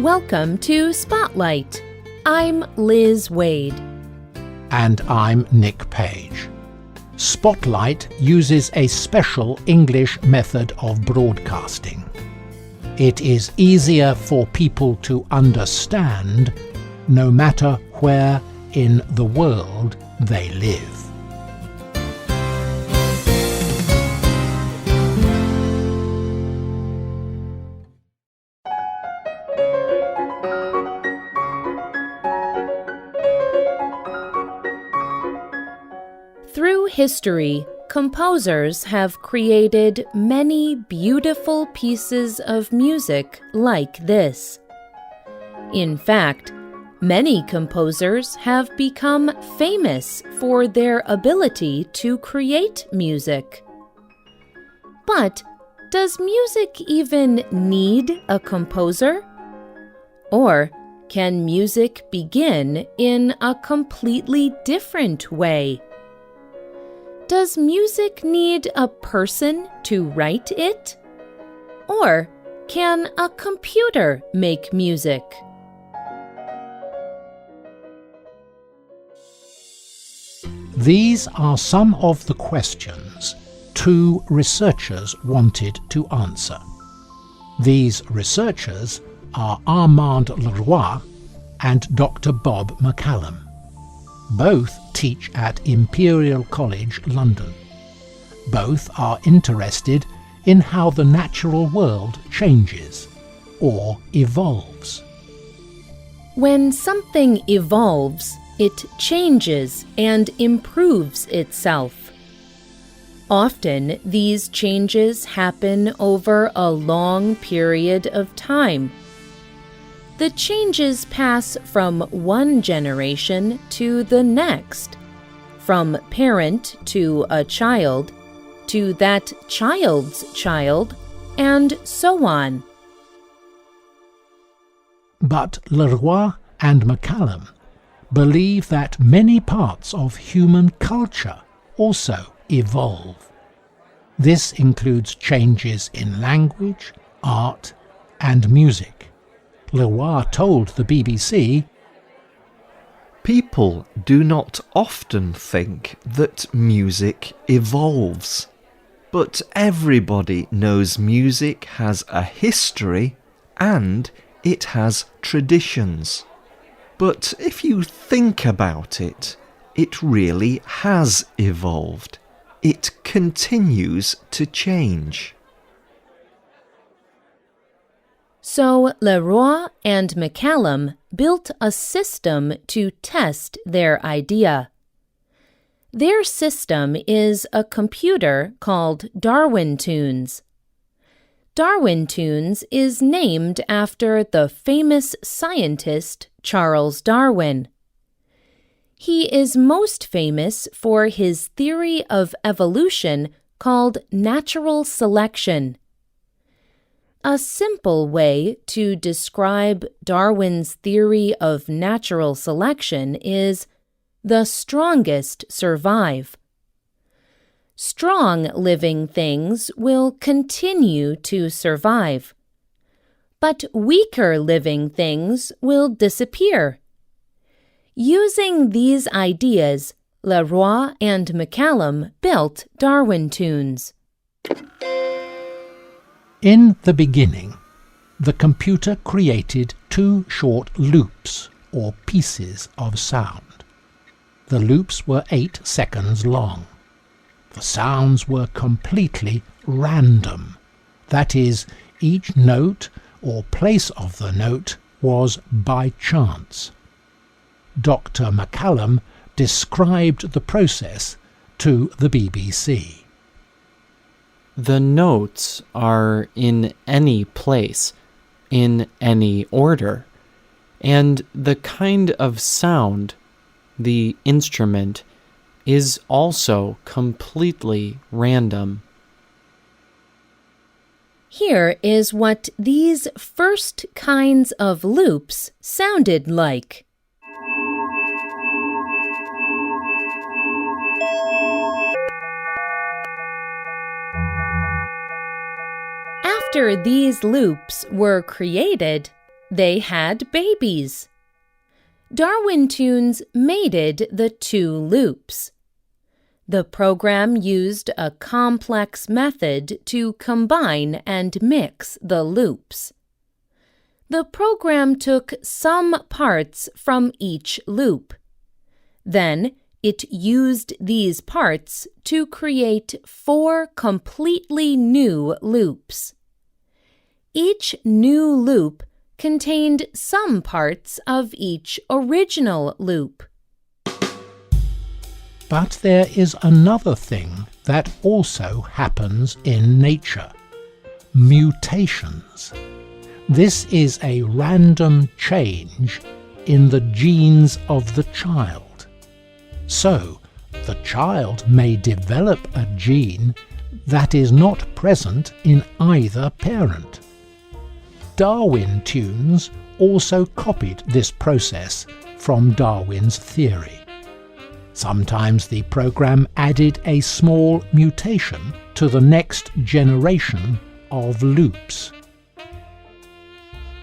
Welcome to Spotlight. I'm Liz Waid. And I'm Nick Page. Spotlight uses a special English method of broadcasting. It is easier for people to understand no matter where in the world they live. Through history, composers have created many beautiful pieces of music like this. In fact, many composers have become famous for their ability to create music. But does music even need a composer? Or can music begin in a completely different way? Does music need a person to write it? Or can a computer make music? These are some of the questions two researchers wanted to answer. These researchers are Armand Leroy and Dr. Bob McCallum. Both teach at Imperial College London. Both are interested in how the natural world changes or evolves. When something evolves, it changes and improves itself. Often, these changes happen over a long period of time. The changes pass from one generation to the next, from parent to a child, to that child's child, and so on. But Leroy and McCallum believe that many parts of human culture also evolve. This includes changes in language, art, and music. Leroy told the BBC, "People do not often think that music evolves, but everybody knows music has a history and it has traditions. But if you think about it, it really has evolved. It continues to change." So Leroy and McCallum built a system to test their idea. Their system is a computer called DarwinTunes. DarwinTunes is named after the famous scientist Charles Darwin. He is most famous for his theory of evolution called natural selection. A simple way to describe Darwin's theory of natural selection is the strongest survive. Strong living things will continue to survive, but weaker living things will disappear. Using these ideas, Leroy and McCallum built DarwinTunes. In the beginning, the computer created two short loops or pieces of sound. The loops were 8 seconds long. The sounds were completely random. That is, each note or place of the note was by chance. Dr. McCallum described the process to the BBC. The notes are in any place, in any order, and the kind of sound, the instrument, is also completely random. Here is what these first kinds of loops sounded like. After these loops were created, They had babies. DarwinTunes mated the 2 loops. The program used a complex method to combine and mix the loops. The program took some parts from each loop. Then it used these parts to create 4 completely new loops. Each new loop contained some parts of each original loop. But there is another thing that also happens in nature: mutations. This is a random change in the genes of the child. So, the child may develop a gene that is not present in either parent. DarwinTunes also copied this process from Darwin's theory. Sometimes the program added a small mutation to the next generation of loops.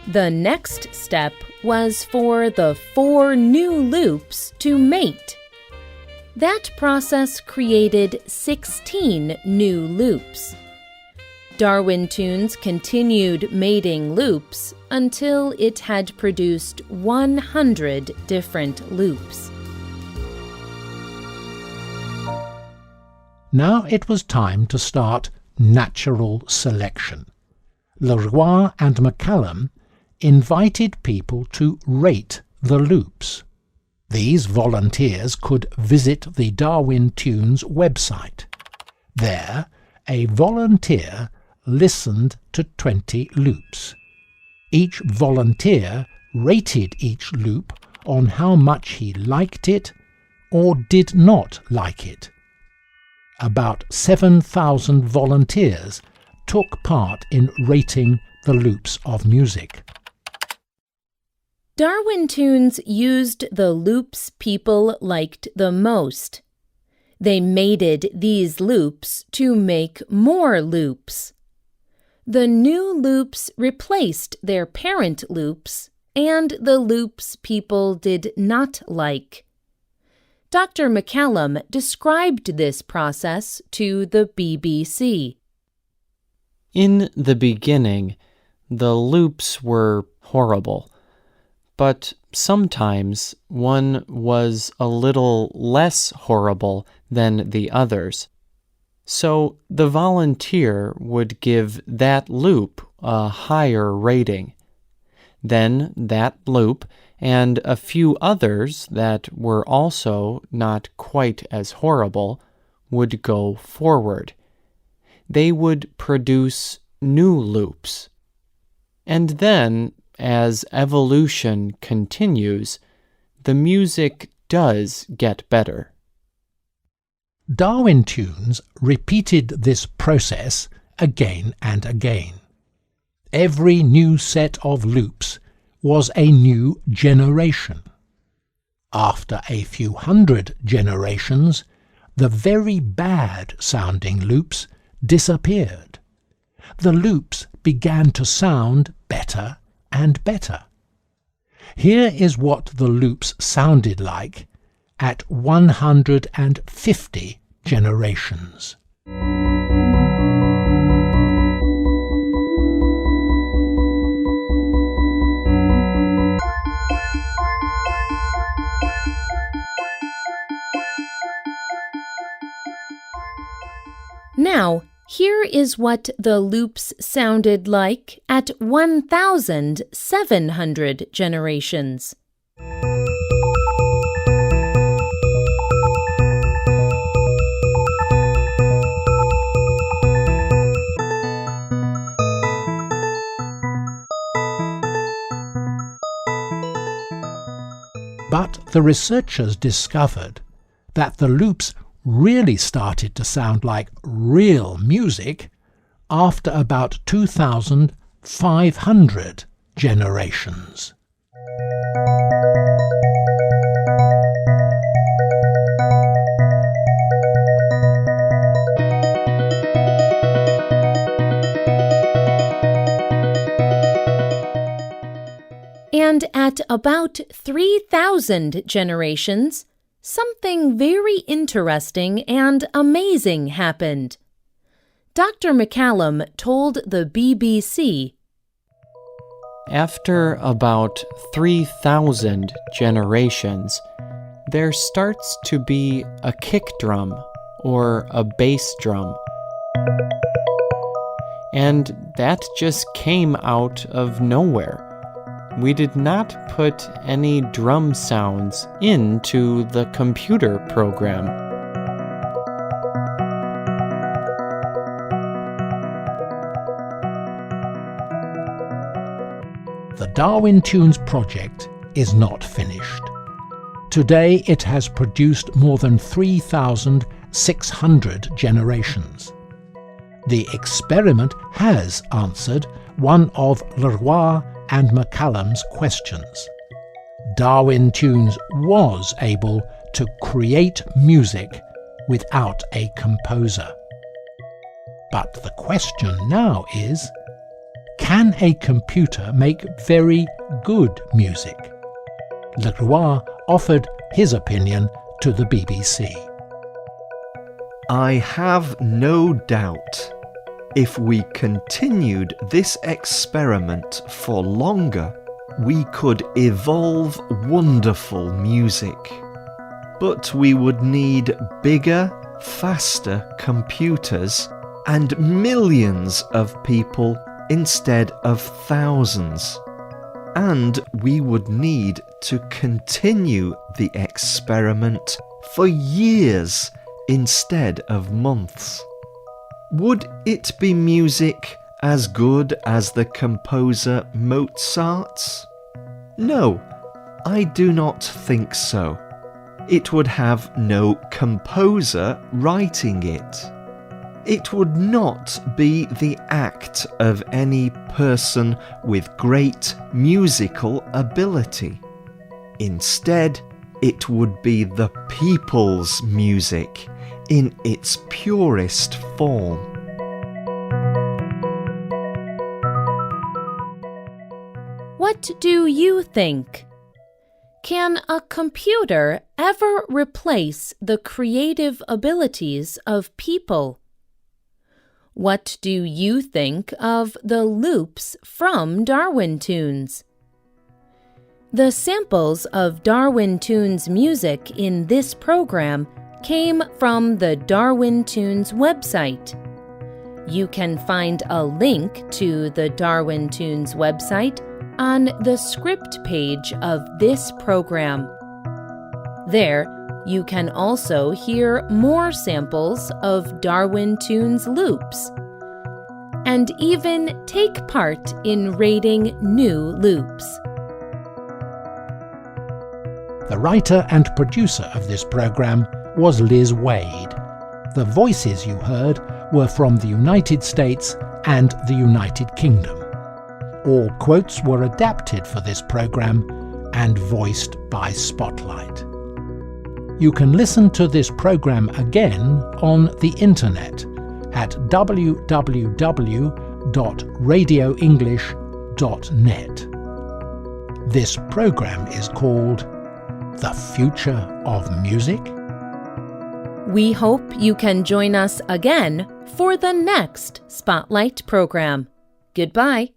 The next step was for the 4 new loops to mate. That process created 16 new loops. DarwinTunes continued mating loops until it had produced 100 different loops. Now it was time to start natural selection. Leroy and McCallum invited people to rate the loops. These volunteers could visit the DarwinTunes website. There, a volunteer listened to 20 loops. Each volunteer rated each loop on how much he liked it or did not like it. About 7,000 volunteers took part in rating the loops of music. DarwinTunes used the loops people liked the most. They mated these loops to make more loops. The new loops replaced their parent loops and the loops people did not like. Dr. McCallum described this process to the BBC. In the beginning, the loops were horrible, but sometimes one was a little less horrible than the others. So the volunteer would give that loop a higher rating. Then that loop and a few others that were also not quite as horrible would go forward. They would produce new loops. And then, as evolution continues, the music does get better. DarwinTunes repeated this process again and again. Every new set of loops was a new generation. After a few hundred generations, the very bad-sounding loops disappeared. The loops began to sound better and better. Here is what the loops sounded like at 150 generations. Now, here is what the loops sounded like at 1,700 generations. But the researchers discovered that the loops really started to sound like real music after about 2,500 generations. At about 3,000 generations, something very interesting and amazing happened. Dr. McCallum told the BBC, After about 3,000 generations, there starts to be a kick drum or a bass drum. And that just came out of nowhere. We did not put any drum sounds into the computer program. The DarwinTunes project is not finished. Today it has produced more than 3,600 generations. The experiment has answered one of Leroy and McCallum's questions. DarwinTunes was able to create music without a composer. But the question now is, can a computer make very good music? Leroy offered his opinion to the BBC. I have no doubt if we continued this experiment for longer, we could evolve wonderful music. But we would need bigger, faster computers and millions of people instead of thousands. And we would need to continue the experiment for years instead of months. Would it be music as good as the composer Mozart's? No, I do not think so. It would have no composer writing it. It would not be the act of any person with great musical ability. Instead, it would be the people's music in its purest form. What do you think? Can a computer ever replace the creative abilities of people? What do you think of the loops from DarwinTunes? The samples of DarwinTunes music in this program came from the DarwinTunes website. You can find a link to the DarwinTunes website on the script page of this program. There, you can also hear more samples of DarwinTunes loops, and even take part in rating new loops. The writer and producer of this program was Liz Waid. The voices you heard were from the United States and the United Kingdom. All quotes were adapted for this program and voiced by Spotlight. You can listen to this program again on the internet at www.radioenglish.net. This program is called The Future of Music. We hope you can join us again for the next Spotlight program. Goodbye.